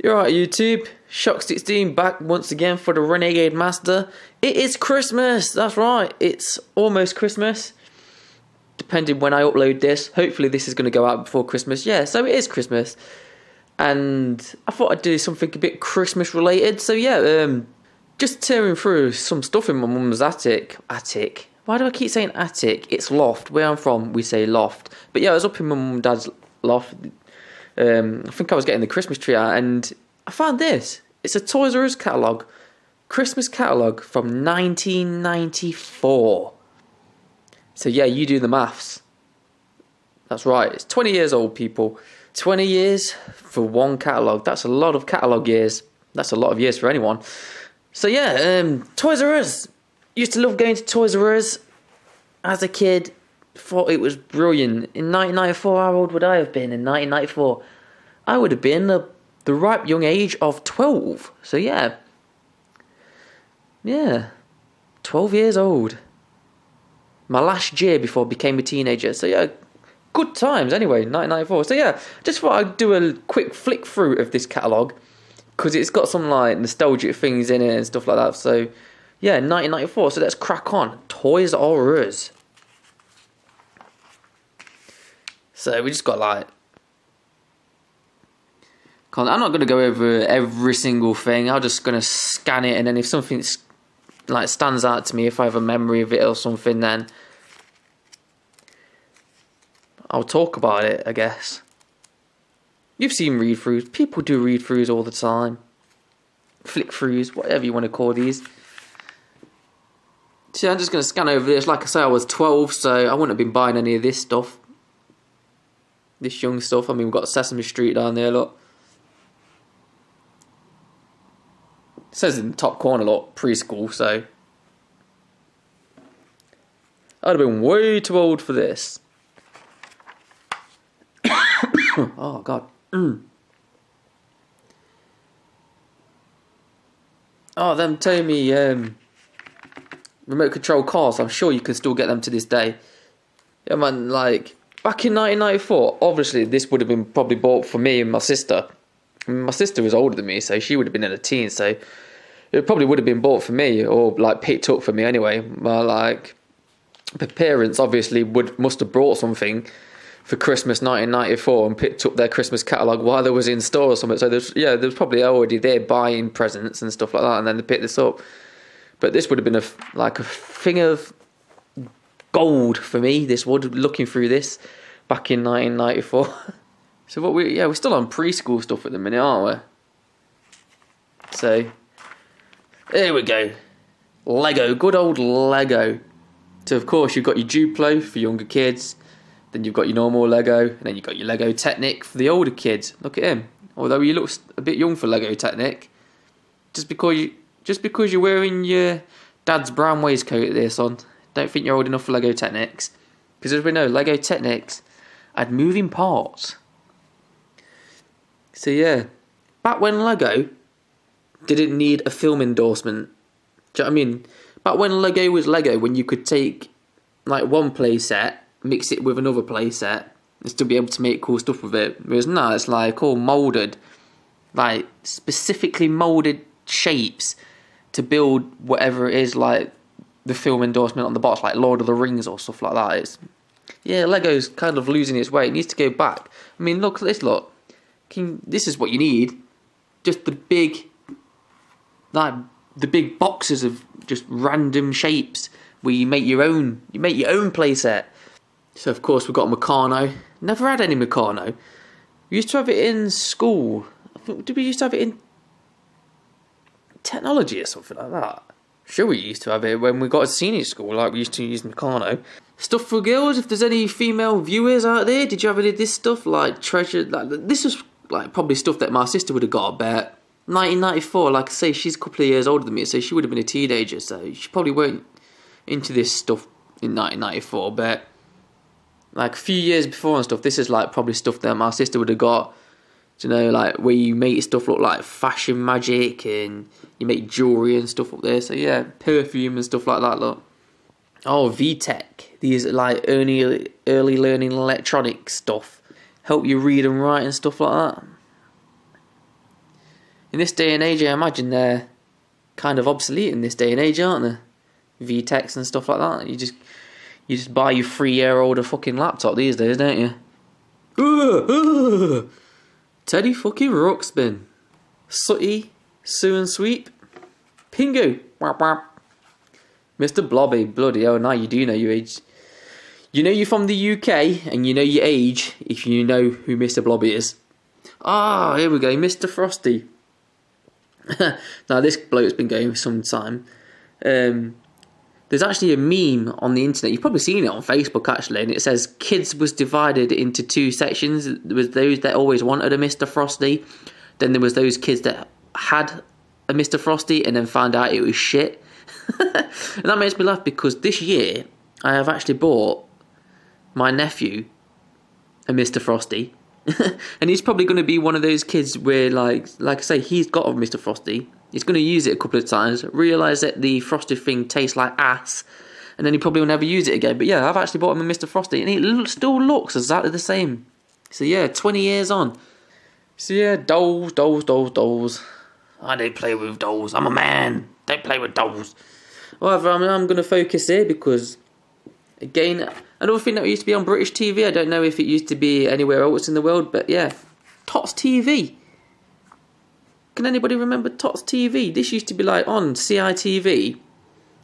You're right, YouTube. Shock16 back once again for the Renegade Master. It is Christmas, that's right. It's almost Christmas. Depending when I upload this. Hopefully this is going to go out before Christmas. Yeah, so it is Christmas. And I thought I'd do something a bit Christmas related. So yeah, just tearing through some stuff in my mum's attic. Attic? Why do I keep saying attic? It's loft. Where I'm from, we say loft. But yeah, I was up in my mum and dad's loft. I think I was getting the Christmas tree out and I found this. It's a Toys R Us catalogue. Christmas catalogue from 1994. So yeah, you do the maths. That's right, it's 20 years old, people. 20 years for one catalogue. That's a lot of catalogue years. That's a lot of years for anyone. So yeah, Toys R Us. Used to love going to Toys R Us as a kid. Thought it was brilliant. In 1994, how old would I have been in 1994? I would have been the ripe young age of 12. So yeah. Yeah. 12 years old. My last year before I became a teenager. So yeah, good times anyway, 1994. So yeah, just thought I'd do a quick flick through of this catalogue. Because it's got some like nostalgic things in it and stuff like that. So yeah, 1994. So let's crack on. Toys R Us. So we just got like... I'm not going to go over every single thing. I'm just going to scan it, and then if something like stands out to me, if I have a memory of it or something, then I'll talk about it, I guess. You've seen read-throughs. People do read-throughs all the time. Flick-throughs, whatever you want to call these. So I'm just going to scan over this. Like I say, I was 12, so I wouldn't have been buying any of this stuff. This young stuff. I mean, we've got Sesame Street down there, look. It says in the top corner, look, preschool, so I'd have been way too old for this. Oh, God. Oh, them telling me remote control cars, I'm sure you can still get them to this day. Yeah, man, like... Back in 1994, obviously this would have been probably bought for me and my sister. My sister was older than me, so she would have been in her teens, so it probably would have been bought for me, or like picked up for me anyway. Well, like, the parents obviously must have brought something for Christmas 1994 and picked up their Christmas catalogue while they was in store or something. So there was probably already there buying presents and stuff like that, and then they picked this up. But this would have been a thing of gold for me. This would, looking through this back in 1994. So we're still on preschool stuff at the minute, aren't we? So there we go. Lego, good old Lego. So of course you've got your Duplo for younger kids, then you've got your normal Lego, and then you've got your Lego Technic for the older kids. Look at him. Although he looks a bit young for Lego Technic, just because you're wearing your dad's brown waistcoat there, son. Don't think you're old enough for Lego Technics. Because as we know, Lego Technics had moving parts. So yeah, back when Lego didn't need a film endorsement. Do you know what I mean? Back when Lego was Lego, when you could take like one play set, mix it with another play set, and still be able to make cool stuff with it. Whereas now it's like all moulded, like specifically moulded shapes to build whatever it is, like the film endorsement on the box, like Lord of the Rings or stuff like that. Yeah, Lego's kind of losing its way. It needs to go back. I mean, look at this, look. This is what you need. Just the big boxes of just random shapes where you make your own play set. So of course we've got Meccano. Never had any Meccano. We used to have it in school. Did we used to have it in technology or something like that? Sure, we used to have it when we got to senior school, like we used to use Meccano. Stuff for girls, if there's any female viewers out there, did you have any of this stuff? Like treasure, like this was like probably stuff that my sister would have got, I bet. 1994, like I say, she's a couple of years older than me, so she would have been a teenager, so she probably weren't into this stuff in 1994, but like a few years before and stuff, this is like probably stuff that my sister would have got. You know, like where you make stuff look like fashion magic and you make jewellery and stuff up there. So yeah, perfume and stuff like that, look. Oh, VTech. These are like early learning electronics stuff. Help you read and write and stuff like that. In this day and age, I imagine they're kind of obsolete in this day and age, aren't they? VTEX and stuff like that. You just buy your 3-year-old a fucking laptop these days, don't you? Teddy fucking Ruxpin. Sooty, Sue and Sweep. Pingu. Mr. Blobby. Bloody hell, now you do know your age. You know you're from the UK and you know your age if you know who Mr. Blobby is. Ah, here we go, Mr. Frosty. Now this bloke's been going for some time. There's actually a meme on the internet. You've probably seen it on Facebook actually, and it says kids was divided into 2 sections. There was those that always wanted a Mr. Frosty. Then there was those kids that had a Mr. Frosty and then found out it was shit. And that makes me laugh because this year I have actually bought my nephew a Mr. Frosty. And he's probably going to be one of those kids where, like I say, he's got a Mr. Frosty. He's going to use it a couple of times, realise that the frosted thing tastes like ass, and then he probably will never use it again. But yeah, I've actually bought him a Mr. Frosty, and it still looks exactly the same. So yeah, 20 years on. So yeah, dolls. I don't play with dolls. I'm a man. Don't play with dolls. However, I'm going to focus here because, again, another thing that used to be on British TV, I don't know if it used to be anywhere else in the world, but yeah, Tots TV. Can anybody remember Tots TV? This used to be like on CITV,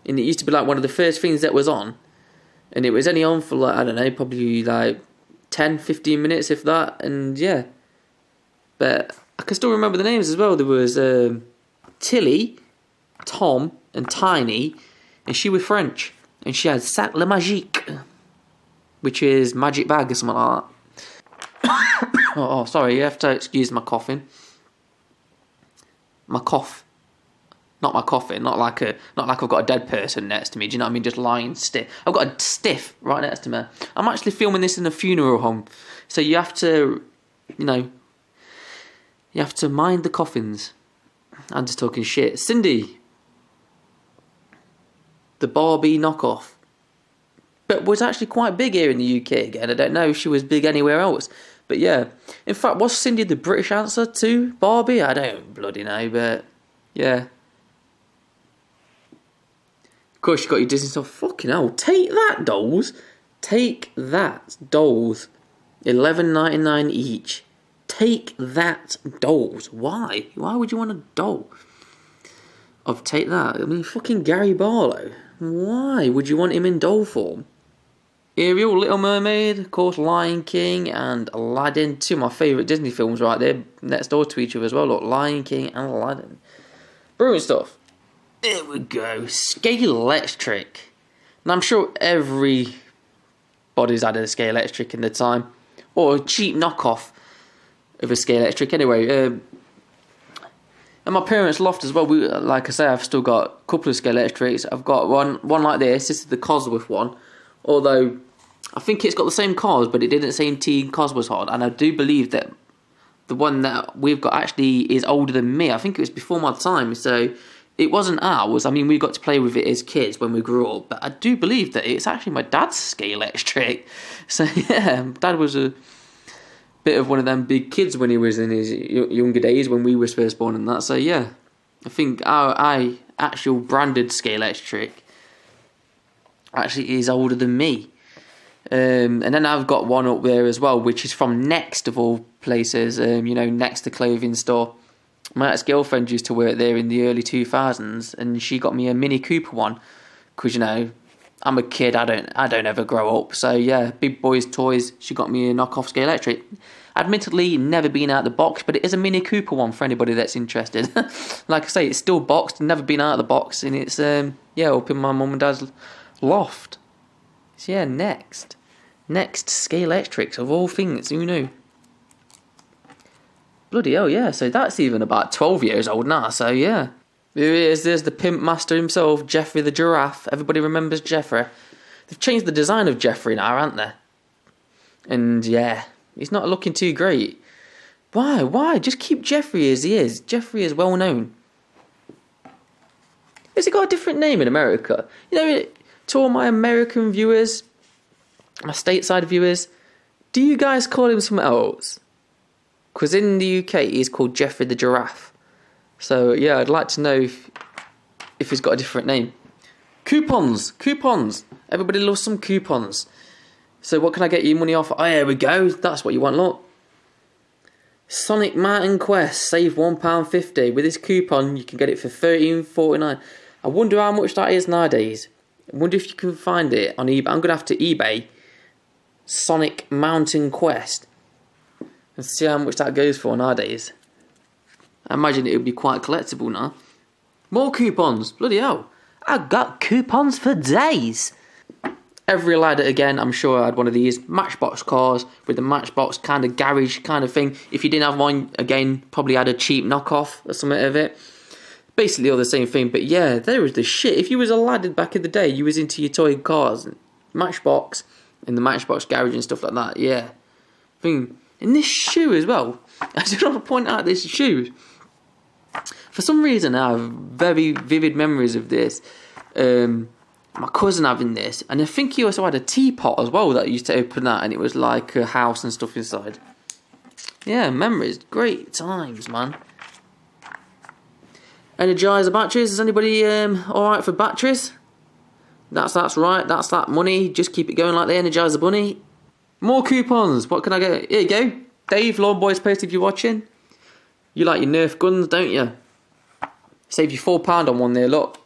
and it used to be like one of the first things that was on, and it was only on for like, I don't know, probably like 10-15 minutes if that, and yeah. But I can still remember the names as well. There was Tilly, Tom, and Tiny, and she was French, and she had Sac le Magique, which is magic bag or something like that. oh, sorry, you have to excuse my coughing. My cough. Not my coughing, not like I've got a dead person next to me, do you know what I mean? Just lying stiff. I've got a stiff right next to me. I'm actually filming this in a funeral home, so you have to, you have to mind the coffins. I'm just talking shit. Cindy, the Barbie knockoff, but was actually quite big here in the UK again. I don't know if she was big anywhere else. But yeah, in fact, was Cindy the British answer to Barbie? I don't bloody know, but yeah. Of course, you got your Disney stuff. Fucking hell, take that, dolls. Take that, dolls. $11.99 each. Take that, dolls. Why? Why would you want a doll? Take that. I mean, fucking Gary Barlow. Why would you want him in doll form? Ariel, Little Mermaid, of course, Lion King, and Aladdin. 2 of my favourite Disney films right there, next door to each other as well. Look, Lion King and Aladdin. Brilliant stuff. There we go. Scalelectrix. And I'm sure everybody's had a Scalelectrix in their time. Or a cheap knockoff of a Scalelectrix. Anyway, and my parents' loft as well. Like I say, I've still got a couple of Scalelectrix. I've got one like this. This is the Cosworth one. Although, I think it's got the same cars, but it didn't say Teen Cosworth on. And I do believe that the one that we've got actually is older than me. I think it was before my time, so it wasn't ours. I mean, we got to play with it as kids when we grew up. But I do believe that it's actually my dad's Scalelectrix. So yeah, Dad was a bit of one of them big kids when he was in his younger days, when we was first born and that. So yeah, I think our actual branded Scalelectrix actually is older than me. And then I've got one up there as well, which is from Next of all places, Next the clothing store. My ex-girlfriend used to work there in the early 2000s, and she got me a Mini Cooper one, because I'm a kid, I don't ever grow up, so yeah, big boys toys. She got me a knockoff Scalelectrix. Admittedly, never been out of the box, but it is a Mini Cooper one for anybody that's interested. Like I say, it's still boxed, never been out of the box, and it's up in my mum and dad's loft. So yeah, Next Scalelectrix, of all things, who knew? Bloody hell, yeah, so that's even about 12 years old now, so yeah. Here he is, there's the pimp master himself, Jeffrey the giraffe. Everybody remembers Jeffrey. They've changed the design of Jeffrey now, haven't they? And yeah, he's not looking too great. Why? Just keep Jeffrey as he is. Jeffrey is well known. Has he got a different name in America? To all my American viewers, my stateside viewers, do you guys call him something else? Because in the UK, he's called Jeffrey the Giraffe. So yeah, I'd like to know if it's got a different name. Coupons. Everybody loves some coupons. So what can I get you money off? Oh, here we go. That's what you want, look. Sonic Mountain Quest, save £1.50. With this coupon, you can get it for $13.49. I wonder how much that is nowadays. I wonder if you can find it on eBay. I'm going to have to eBay Sonic Mountain Quest and see how much that goes for nowadays. I imagine it would be quite collectible now. More coupons. Bloody hell. I got coupons for days. Every ladder again, I'm sure I had one of these Matchbox cars with the Matchbox kind of garage kind of thing. If you didn't have one, again, probably had a cheap knockoff or something of it. Basically all the same thing, but yeah, there was the shit. If you was a lad back in the day, you was into your toy cars, Matchbox, and the Matchbox garage and stuff like that, yeah. And this shoe as well. I just want to point out this shoe. For some reason I have very vivid memories of this. My cousin having this, and I think he also had a teapot as well that used to open that, and it was like a house and stuff inside. Yeah, memories, great times, man. Energizer batteries. Is anybody all right for batteries? That's right. That's that money. Just keep it going like the Energizer Bunny. More coupons. What can I get? Here you go, Dave, Lord Boys Post. If you're watching, you like your Nerf guns, don't you? Save you £4 on one there. Look,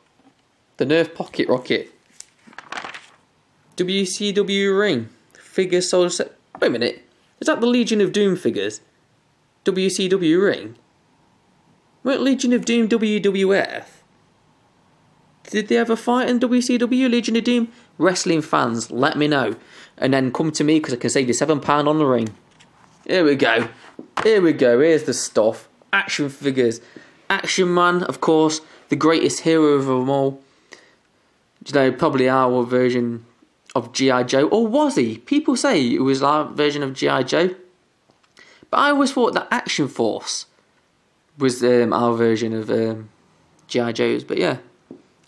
the Nerf Pocket Rocket. WCW ring. Figure sold set. Wait a minute. Is that the Legion of Doom figures? WCW ring? Weren't Legion of Doom WWF? Did they ever fight in WCW, Legion of Doom? Wrestling fans, let me know. And then come to me because I can save you £7 on the ring. Here we go. Here's the stuff. Action figures. Action Man, of course, the greatest hero of them all. You know, probably our version of G.I. Joe, or was he? People say it was our version of G.I. Joe, but I always thought that Action Force was our version of G.I. Joe's. But yeah,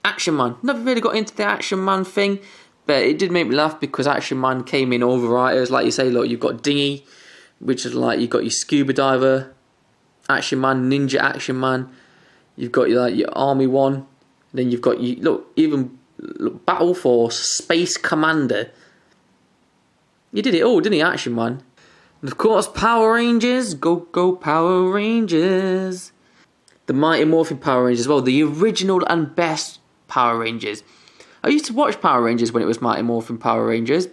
Action Man. Never really got into the Action Man thing, but it did make me laugh because Action Man came in all varieties. Like you say, look, you've got Dinghy, which is like you've got your scuba diver Action Man, Ninja Action Man. You've got your Army one. Then you've got even Battle Force, Space Commander. You did it all, didn't you, Action Man? And of course, Power Rangers. Go Power Rangers. The Mighty Morphin Power Rangers as well. The original and best Power Rangers. I used to watch Power Rangers when it was Mighty Morphin Power Rangers.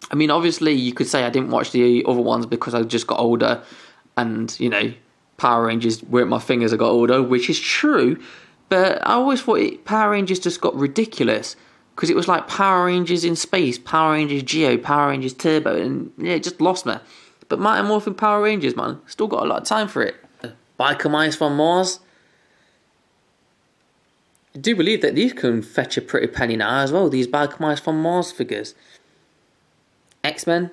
I mean, obviously, you could say I didn't watch the other ones because I just got older. And, you know, Power Rangers weren't my thing as I got older, which is true. But I always thought Power Rangers just got ridiculous because it was like Power Rangers in space, Power Rangers Geo, Power Rangers Turbo, and yeah, it just lost me. But Mighty Morphin Power Rangers, man, still got a lot of time for it. Biker Mice from Mars. I do believe that these can fetch a pretty penny now as well, these Biker Mice from Mars figures. X-Men.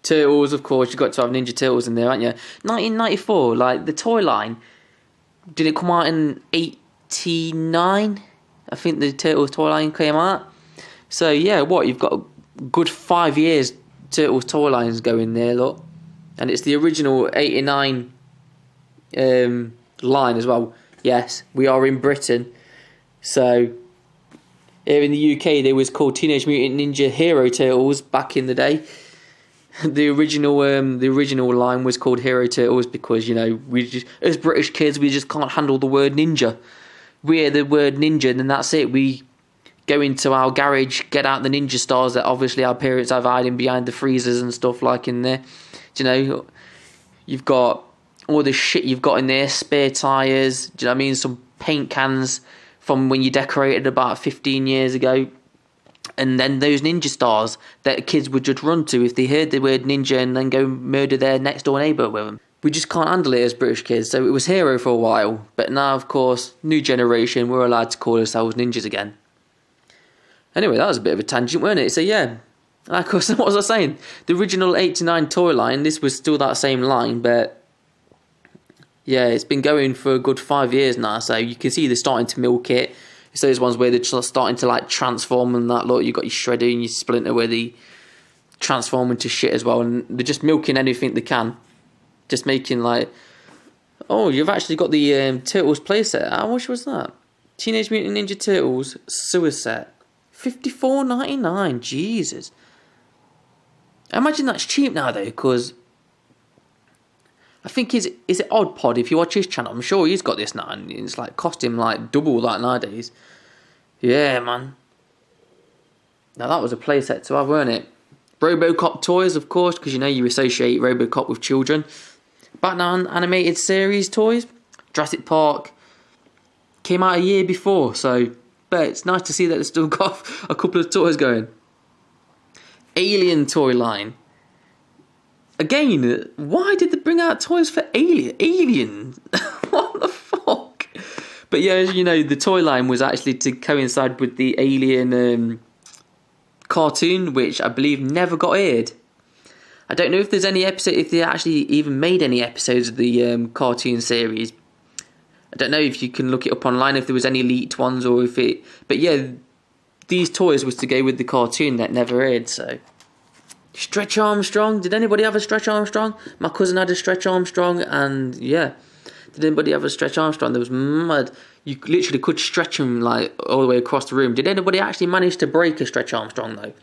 Turtles, of course, you've got to have Ninja Turtles in there, haven't you? 1994, like the toy line. Did it come out in 89? I think the Turtles toy line came out. So yeah, you've got a good 5 years Turtles toy lines going there, look. And it's the original 89 line as well. Yes, we are in Britain. So here in the UK they was called Teenage Mutant Ninja Hero Turtles back in the day. The original line was called Hero Turtles because, you know, we just, as British kids, we just can't handle the word ninja. We hear the word ninja and then that's it. We go into our garage, get out the ninja stars that obviously our parents have hiding behind the freezers and stuff like in there. Do you know, you've got all the shit you've got in there, spare tyres, do you know what I mean? Some paint cans from when you decorated about 15 years ago. And then those ninja stars that kids would just run to if they heard the word ninja and then go murder their next door neighbour with them. We just can't handle it as British kids, so it was Hero for a while. But now, of course, new generation, we're allowed to call ourselves ninjas again. Anyway, that was a bit of a tangent, weren't it? So yeah, of course, what was I saying? The original 89 toy line, this was still that same line, but yeah, it's been going for a good 5 years now, so you can see they're starting to milk it. It's those ones where they're just starting to like transform and that. Look, you've got your Shredder and your Splinter where they transform into shit as well, and they're just milking anything they can, just making like Oh, you've actually got the Turtles playset. How much was that? Teenage Mutant Ninja Turtles sewer set. $54.99. Jesus. I imagine that's cheap now though, because I think is it Odd Pod? If you watch his channel, I'm sure he's got this now, and it's like cost him like double that nowadays. Yeah, man. Now that was a playset to have, weren't it? RoboCop toys, of course, because you know you associate RoboCop with children. Batman animated series toys. Jurassic Park came out a year before, so but it's nice to see that they've still got a couple of toys going. Alien toy line. Again, why did they bring out toys for Alien? What the fuck? But yeah, as you know, the toy line was actually to coincide with the Alien cartoon, which I believe never got aired. I don't know if there's any episode, if they actually even made any episodes of the cartoon series. I don't know if you can look it up online, if there was any leaked ones, or if it... But yeah, these toys was to go with the cartoon that never aired, so... Stretch Armstrong. Did anybody have a Stretch Armstrong? My cousin had a Stretch Armstrong, and yeah. Did anybody have a Stretch Armstrong? There was mud. You literally could stretch him like all the way across the room. Did anybody actually manage to break a Stretch Armstrong though?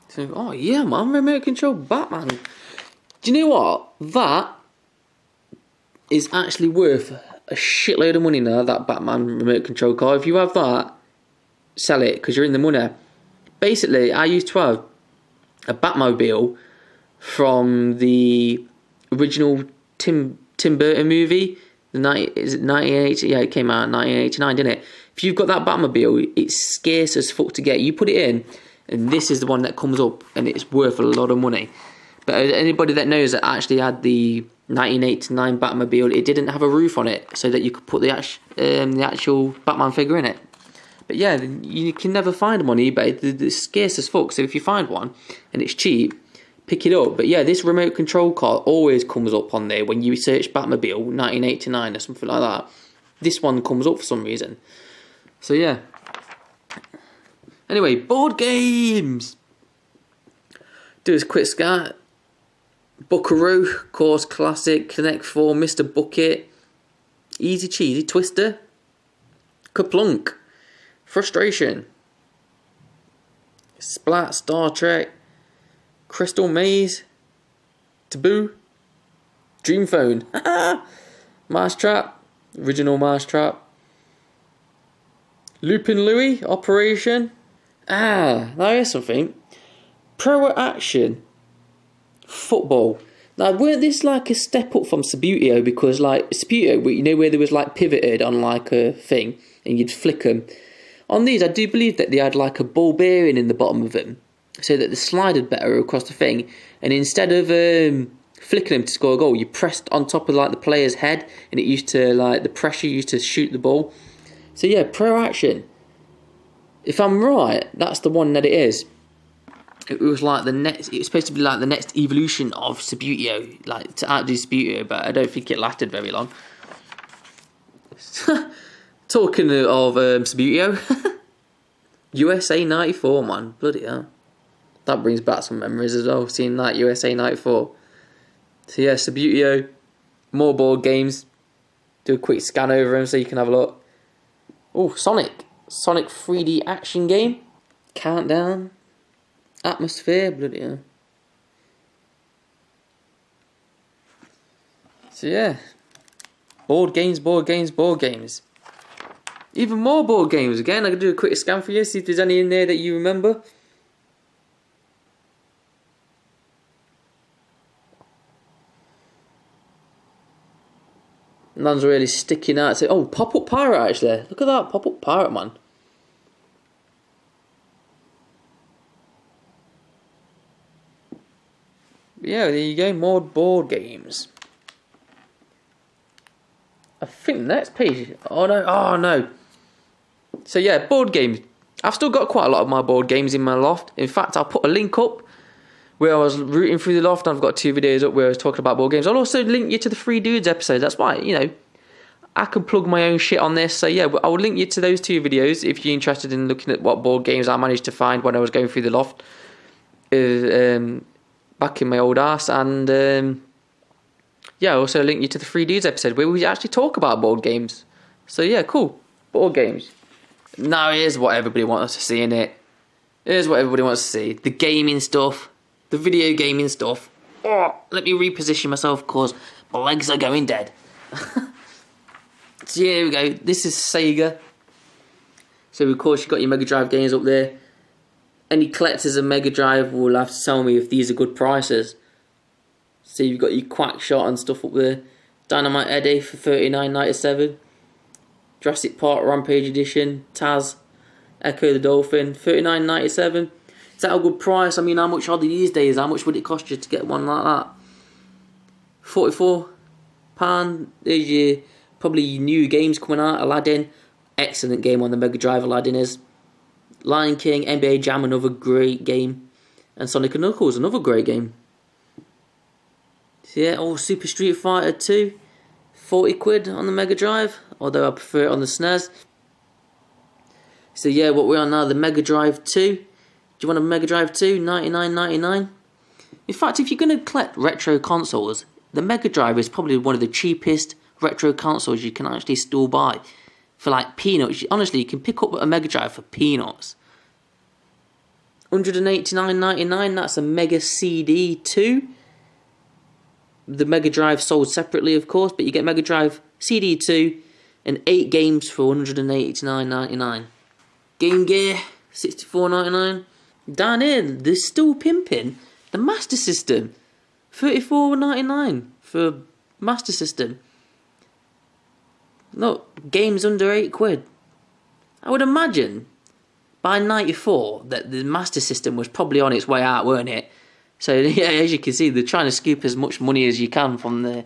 So, oh yeah, man, remote control Batman. Do you know what? That is actually worth a shitload of money now, that Batman remote control car. If you have that, sell it, because you're in the money. Basically, I used to have a Batmobile from the original Tim Burton movie. Is it 1980? Yeah, it came out in 1989, didn't it? If you've got that Batmobile, it's scarce as fuck to get. You put it in, and this is the one that comes up, and it's worth a lot of money. But anybody that knows that actually had the 1989 Batmobile, it didn't have a roof on it, so that you could put the actual Batman figure in it. But yeah, you can never find them on eBay. They're scarce as fuck. So if you find one and it's cheap, pick it up. But yeah, this remote control car always comes up on there when you search Batmobile 1989 or something like that. This one comes up for some reason. So yeah. Anyway, board games. Do this quick scan. Buckaroo, Course Classic, Connect 4, Mr. Bucket, Easy Cheesy, Twister, Kaplunk, Frustration, Splat, Star Trek, Crystal Maze, Taboo, Dream Phone, Mousetrap, Original Mousetrap, Lupin Louie, Operation. Now here's something. Pro Action Football. Now, weren't this like a step up from Subutio? Because like Subutio, you know, where there was like pivoted on like a thing and you'd flick them. On these, I do believe that they had like a ball bearing in the bottom of them, so that they slided better across the thing. And instead of flicking them to score a goal, you pressed on top of like the player's head, and it used to like the pressure used to shoot the ball. So yeah, Pro Action. If I'm right, that's the one that it is. It was like the next. It was supposed to be like the next evolution of Subutio, like to outdo Subutio, but I don't think it lasted very long. Talking of Subutio, USA 94, man, bloody hell. That brings back some memories as well, seeing that USA 94. So yeah, Subutio, more board games. Do a quick scan over them so you can have a look. Oh, Sonic 3D action game. Countdown. Atmosphere, bloody hell. So yeah, board games. Even more board games again. I can do a quick scan for you, see if there's any in there that you remember. None's really sticking out. So, oh, Pop-Up Pirate actually. Look at that, Pop-Up Pirate, man. Yeah, there you go, more board games. I think the next page. Oh no. So yeah, board games. I've still got quite a lot of my board games in my loft. In fact, I'll put a link up where I was rooting through the loft. I've got 2 videos up where I was talking about board games. I'll also link you to the Three Dudes episode. That's why, you know, I can plug my own shit on this. So yeah, I will link you to those 2 videos if you're interested in looking at what board games I managed to find when I was going through the loft. Back in my old ass, and yeah, I'll also link you to the 3 Dudes episode where we actually talk about board games. So yeah, cool. Board games. Now here's what everybody wants to see in it. Here's what everybody wants to see. The gaming stuff. The video gaming stuff. Oh, let me reposition myself because my legs are going dead. So here we go. This is Sega. So of course you've got your Mega Drive games up there. Any collectors of Mega Drive will have to tell me if these are good prices. So you've got your Quackshot and stuff up there. Dynamite Eddie for $39.97. Jurassic Park Rampage Edition. Taz. Echo the Dolphin. $39.97. Is that a good price? I mean, how much are they these days? How much would it cost you to get one like that? £44. There's your probably new games coming out. Aladdin. Excellent game on the Mega Drive, Aladdin is. Lion King, NBA Jam, another great game. And Sonic & Knuckles, another great game. So yeah, Super Street Fighter 2. 40 quid on the Mega Drive. Although I prefer it on the SNES. So yeah, what we're on now, the Mega Drive 2. Do you want a Mega Drive 2? $99.99. In fact, if you're going to collect retro consoles, the Mega Drive is probably one of the cheapest retro consoles you can actually still buy. For like peanuts. Honestly, you can pick up a Mega Drive for peanuts. $189.99, that's a Mega CD 2. The Mega Drive sold separately, of course, but you get Mega Drive CD 2 and 8 games for $189.99. Game Gear, $64.99. Down here, they're still pimping the Master System. $34.99 for Master System. Look, games under 8 quid. I would imagine by 94 that the Master System was probably on its way out, weren't it? So yeah, as you can see, they're trying to scoop as much money as you can from there.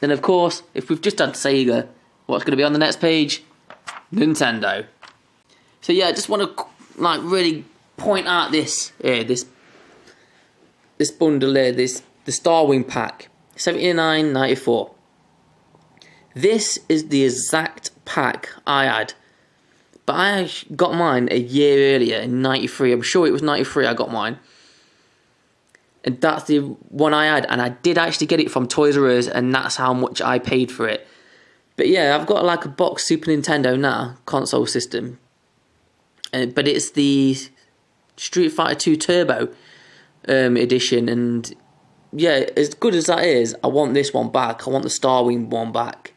Then of course, if we've just had Sega, what's going to be on the next page? Nintendo. So yeah, I just want to like really point out this bundle here, the Starwing pack, $79.94. This is the exact pack I had, but I got mine a year earlier in 93. I'm sure it was 93 I got mine. And that's the one I had, and I did actually get it from Toys R Us, and that's how much I paid for it. But yeah, I've got like a box Super Nintendo now, console system. But it's the Street Fighter 2 Turbo edition, and yeah, as good as that is, I want this one back. I want the Starwing one back.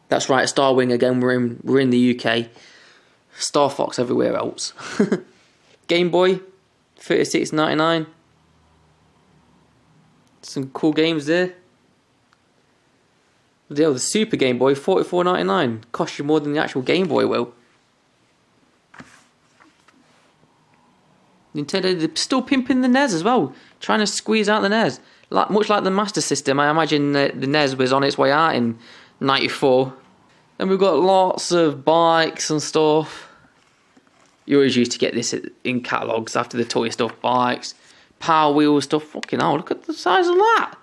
That's right, Starwing again. We're in the UK. Star Fox everywhere else. Game Boy, $36.99. Some cool games there. The Super Game Boy, $44.99. Cost you more than the actual Game Boy will. Nintendo, they're still pimping the NES as well, trying to squeeze out the NES. Much like the Master System, I imagine the NES was on its way out in 94. And we've got lots of bikes and stuff. You always used to get this in catalogues after the toy stuff. Bikes, Power Wheel stuff. Fucking hell, look at the size of that.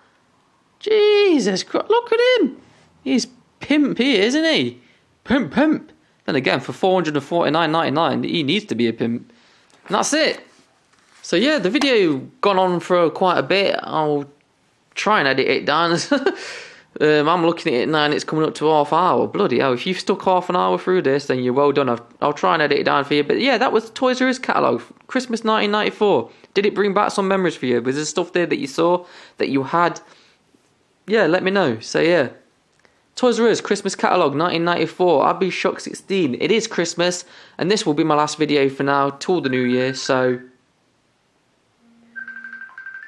Jesus Christ, look at him. He's pimp here, isn't he? Pimp. Then again, for $449.99, he needs to be a pimp. And that's it. So yeah, the video gone on for quite a bit. I'll try and edit it down. I'm looking at it now and it's coming up to half hour. Bloody hell, if you've stuck half an hour through this, then you're well done. I'll try and edit it down for you. But yeah, that was Toys R Us catalogue, Christmas 1994. Did it bring back some memories for you? Was there stuff there that you saw, that you had? Yeah, let me know. So yeah, Toys R Us Christmas catalogue 1994. I'll be shocked 16. It is Christmas, and this will be my last video for now till the new year. So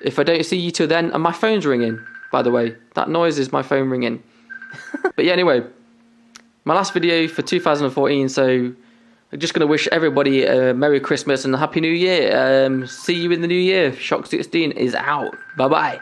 if I don't see you till then, and my phone's ringing, by the way, that noise is my phone ringing. But yeah, anyway, my last video for 2014. So I'm just going to wish everybody a Merry Christmas and a Happy New Year. See you in the new year. Shock 16 is out. Bye bye.